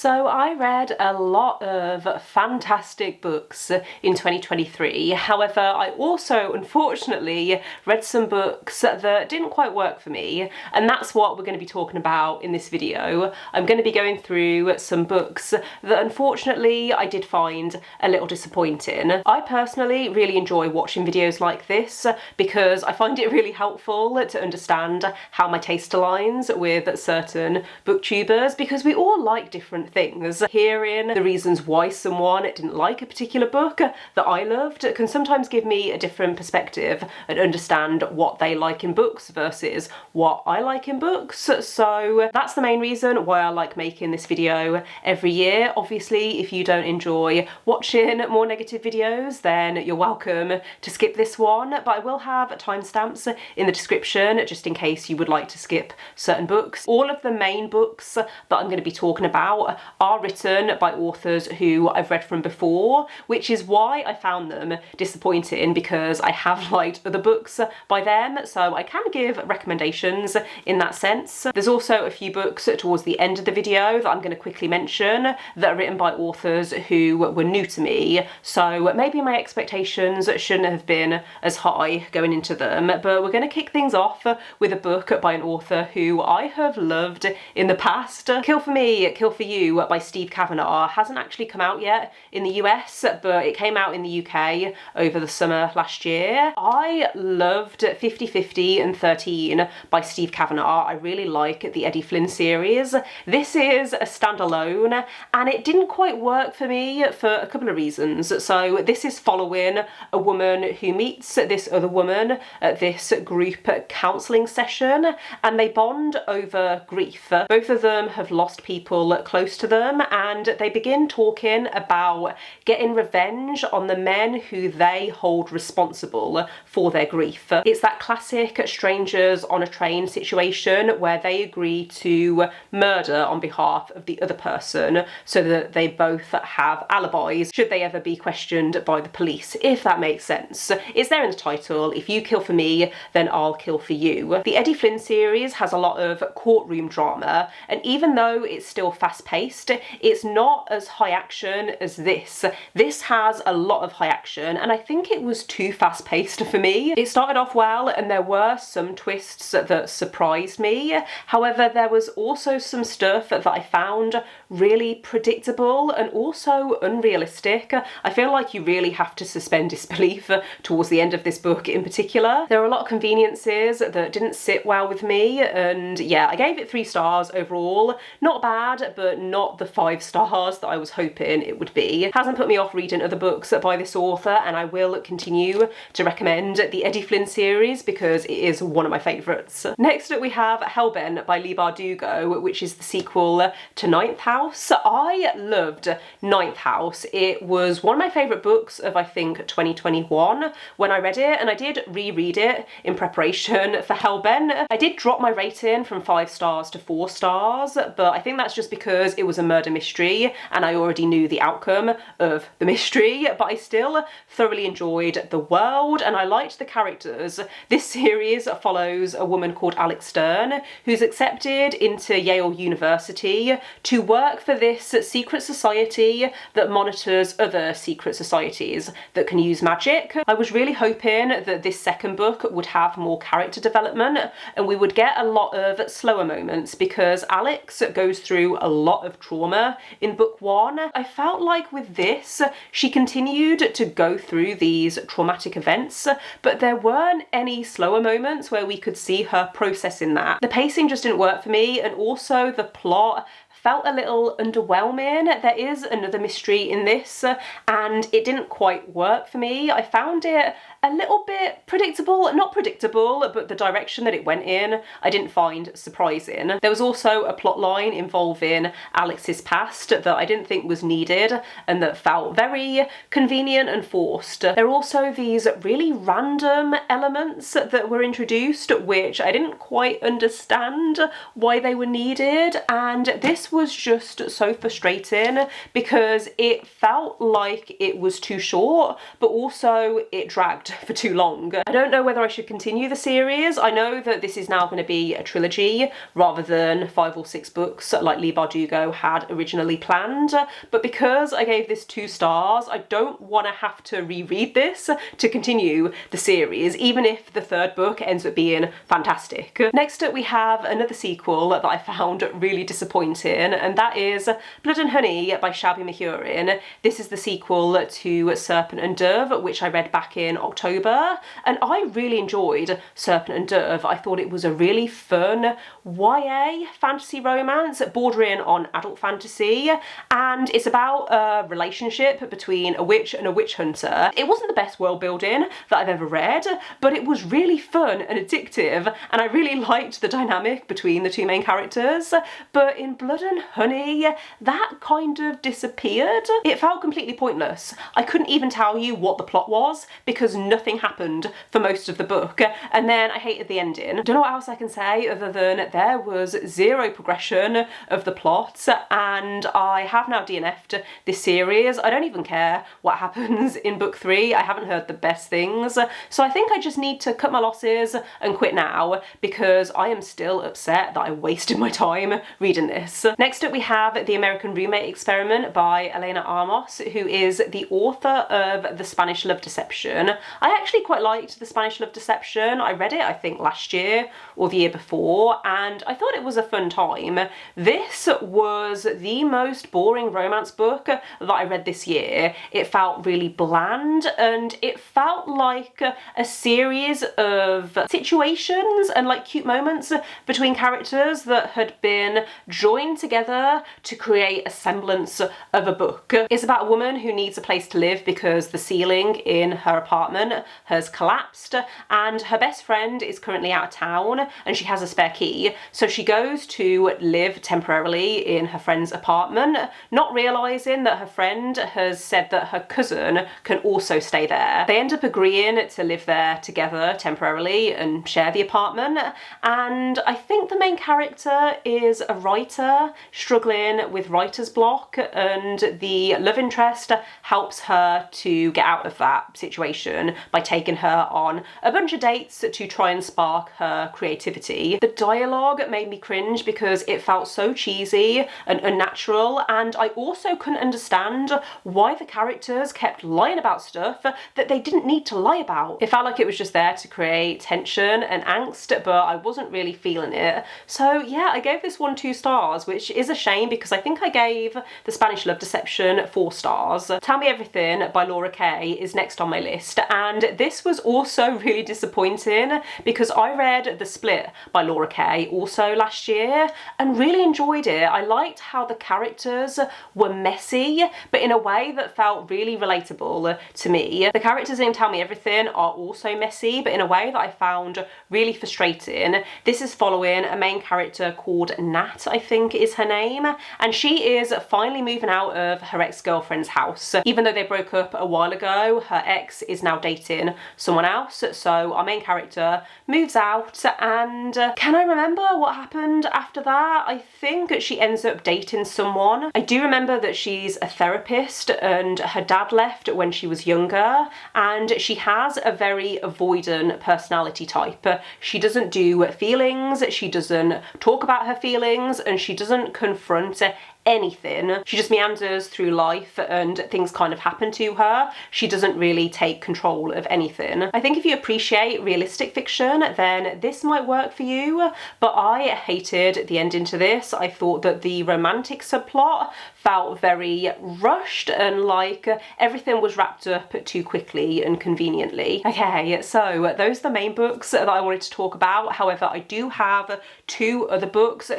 So I read a lot of fantastic books in 2023. However, I also unfortunately read some books that didn't quite work for me, and that's what we're going to be talking about in this video. I'm going to be going through some books that unfortunately I did find a little disappointing. I personally really enjoy watching videos like this because I find it really helpful to understand how my taste aligns with certain booktubers, because we all like different things. Hearing the reasons why someone didn't like a particular book that I loved can sometimes give me a different perspective and understand what they like in books versus what I like in books. So that's the main reason why I like making this video every year. Obviously, if you don't enjoy watching more negative videos, then you're welcome to skip this one, but I will have timestamps in the description just in case you would like to skip certain books. All of the main books that I'm going to be talking about are written by authors who I've read from before, which is why I found them disappointing, because I have liked other books by them, so I can give recommendations in that sense. There's also a few books towards the end of the video that I'm going to quickly mention that are written by authors who were new to me, so maybe my expectations shouldn't have been as high going into them, but we're going to kick things off with a book by an author who I have loved in the past. Kill for Me, Kill for You by Steve Cavanagh hasn't actually come out yet in the US, but it came out in the UK over the summer last year. I loved 50/50 and 13 by Steve Cavanagh. I really like the Eddie Flynn series. This is a standalone and it didn't quite work for me for a couple of reasons. So this is following a woman who meets this other woman at this group counselling session, and they bond over grief. Both of them have lost people close to them, and they begin talking about getting revenge on the men who they hold responsible for their grief. It's that classic strangers on a train situation where they agree to murder on behalf of the other person so that they both have alibis should they ever be questioned by the police, if that makes sense. It's there in the title: if you kill for me, then I'll kill for you. The Eddie Flynn series has a lot of courtroom drama, and even though it's still fast-paced, it's not as high action as this. This has a lot of high action, and I think it was too fast-paced for me. It started off well, and there were some twists that surprised me. However, there was also some stuff that I found really predictable and also unrealistic. I feel like you really have to suspend disbelief towards the end of this book in particular. There are a lot of conveniences that didn't sit well with me, and yeah, I gave it 3 stars overall. Not bad, but not the 5 stars that I was hoping it would be. It hasn't put me off reading other books by this author, and I will continue to recommend the Eddie Flynn series because it is one of my favourites. Next up we have Hellbent by Leigh Bardugo, which is the sequel to Ninth House. I loved Ninth House. It was one of my favourite books of, I think, 2021 when I read it, and I did reread it in preparation for Hellbent. I did drop my rating from 5 stars to 4 stars, but I think that's just because it was a murder mystery and I already knew the outcome of the mystery, but I still thoroughly enjoyed the world and I liked the characters. This series follows a woman called Alex Stern who's accepted into Yale University to work for this secret society that monitors other secret societies that can use magic. I was really hoping that this second book would have more character development and we would get a lot of slower moments, because Alex goes through a lot of trauma in book 1. I felt like with this, she continued to go through these traumatic events, but there weren't any slower moments where we could see her processing that. The pacing just didn't work for me, and also the plot felt a little underwhelming. There is another mystery in this and it didn't quite work for me. I found it a little bit predictable, not predictable, but the direction that it went in I didn't find surprising. There was also a plot line involving Alex's past that I didn't think was needed and that felt very convenient and forced. There are also these really random elements that were introduced which I didn't quite understand why they were needed, and this this was just so frustrating because it felt like it was too short, but also it dragged for too long. I don't know whether I should continue the series. I know that this is now going to be a trilogy rather than 5 or 6 books like Leigh Bardugo had originally planned, but because I gave this 2 stars, I don't want to have to reread this to continue the series, even if the 3rd book ends up being fantastic. Next up we have another sequel that I found really disappointing, and that is Blood and Honey by Shelby Mahurin. This is the sequel to Serpent and Dove, which I read back in October, and I really enjoyed Serpent and Dove. I thought it was a really fun YA fantasy romance bordering on adult fantasy, and it's about a relationship between a witch and a witch hunter. It wasn't the best world building that I've ever read, but it was really fun and addictive, and I really liked the dynamic between the 2 main characters. But in Blood and Honey, that kind of disappeared. It felt completely pointless. I couldn't even tell you what the plot was because nothing happened for most of the book, and then I hated the ending. Don't know what else I can say other than there was 0 progression of the plot, and I have now DNF'd this series. I don't even care what happens in book 3. I haven't heard the best things, so I think I just need to cut my losses and quit now because I am still upset that I wasted my time reading this. Next up we have The American Roommate Experiment by Elena Armas, who is the author of The Spanish Love Deception. I actually quite liked The Spanish Love Deception. I read it I think last year or the year before, and I thought it was a fun time. This was the most boring romance book that I read this year. It felt really bland, and it felt like a series of situations and like cute moments between characters that had been joined together to create a semblance of a book. It's about a woman who needs a place to live because the ceiling in her apartment has collapsed, and her best friend is currently out of town and she has a spare key, so she goes to live temporarily in her friend's apartment, not realising that her friend has said that her cousin can also stay there. They end up agreeing to live there together temporarily and share the apartment, and I think the main character is a writer struggling with writer's block, and the love interest helps her to get out of that situation by taking her on a bunch of dates to try and spark her creativity. The dialogue made me cringe because it felt so cheesy and unnatural, and I also couldn't understand why the characters kept lying about stuff that they didn't need to lie about. It felt like it was just there to create tension and angst, but I wasn't really feeling it. So yeah, I gave this one 2 stars, which is a shame because I think I gave The Spanish Love Deception 4 stars. Tell Me Everything by Laura Kay is next on my list, and this was also really disappointing because I read The Split by Laura Kay also last year and really enjoyed it. I liked how the characters were messy, but in a way that felt really relatable to me. The characters in Tell Me Everything are also messy, but in a way that I found really frustrating. This is following a main character called Nat, I think is her name, and she is finally moving out of her ex-girlfriend's house. Even though they broke up a while ago, her ex is now dating someone else, so our main character moves out, and can I remember what happened after that? I think she ends up dating someone. I do remember that she's a therapist and her dad left when she was younger, and she has a very avoidant personality type. She doesn't do feelings, she doesn't talk about her feelings, and she doesn't confront anything. She just meanders through life and things kind of happen to her. She doesn't really take control of anything. I think if you appreciate realistic fiction, then this might work for you, but I hated the ending to this. I thought that the romantic subplot felt very rushed and like everything was wrapped up too quickly and conveniently. Okay, so those are the main books that I wanted to talk about. However, I do have 3 other books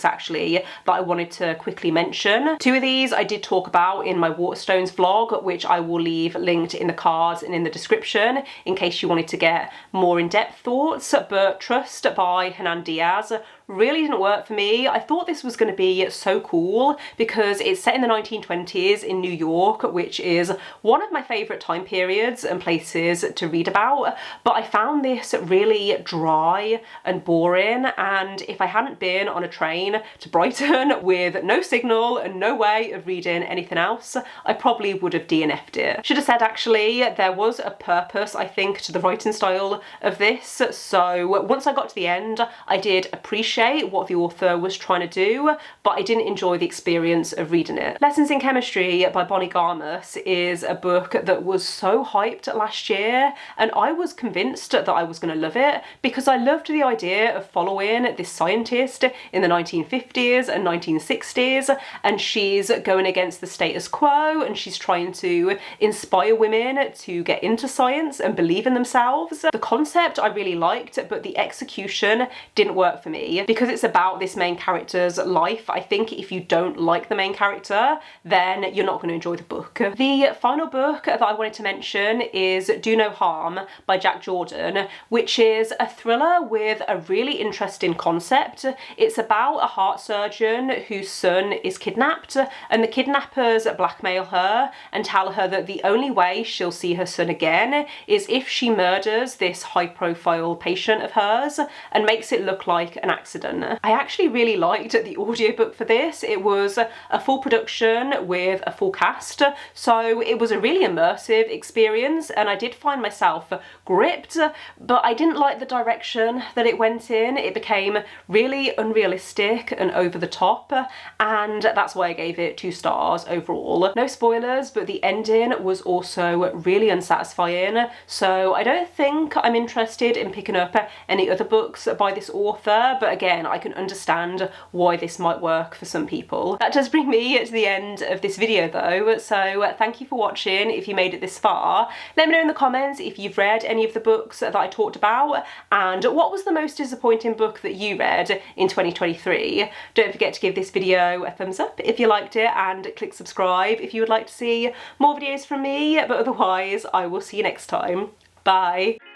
actually, that I wanted to quickly mention. 2 of these I did talk about in my Waterstones vlog, which I will leave linked in the cards and in the description in case you wanted to get more in-depth thoughts. But Trust by Hernan Diaz really didn't work for me. I thought this was going to be so cool because it's set in the 1920s in New York, which is one of my favourite time periods and places to read about, but I found this really dry and boring, and if I hadn't been on a train to Brighton with no signal and no way of reading anything else, I probably would have DNF'd it. Should have said actually, there was a purpose, I think, to the writing style of this, so once I got to the end, I did appreciate what the author was trying to do, but I didn't enjoy the experience of reading it. Lessons in Chemistry by Garmus is a book that was so hyped last year, and I was convinced that I was going to love it because I loved the idea of following this scientist in the 1950s and 1960s, and she's going against the status quo and she's trying to inspire women to get into science and believe in themselves. The concept I really liked, but the execution didn't work for me because it's about this main character's life. I think if you don't like the main character, then you're not going to enjoy the book. The final book that I wanted to mention is Do No Harm by Jack Jordan, which is a thriller with a really interesting concept. It's about a heart surgeon whose son is kidnapped, and the kidnappers blackmail her and tell her that the only way she'll see her son again is if she murders this high-profile patient of hers and makes it look like an accident. I actually really liked the audiobook for this. It was a full production with a full cast, so it was a really immersive experience, and I did find myself gripped, but I didn't like the direction that it went in. It became really unrealistic and over the top, and that's why I gave it 2 stars overall. No spoilers, but the ending was also really unsatisfying, so I don't think I'm interested in picking up any other books by this author, but again, I can understand why this might work for some people. That does bring me to the end of this video though, so thank you for watching if you made it this far. Let me know in the comments if you've read any of the books that I talked about, and what was the most disappointing book that you read in 2023. Don't forget to give this video a thumbs up if you liked it, and click subscribe if you would like to see more videos from me, but otherwise I will see you next time. Bye!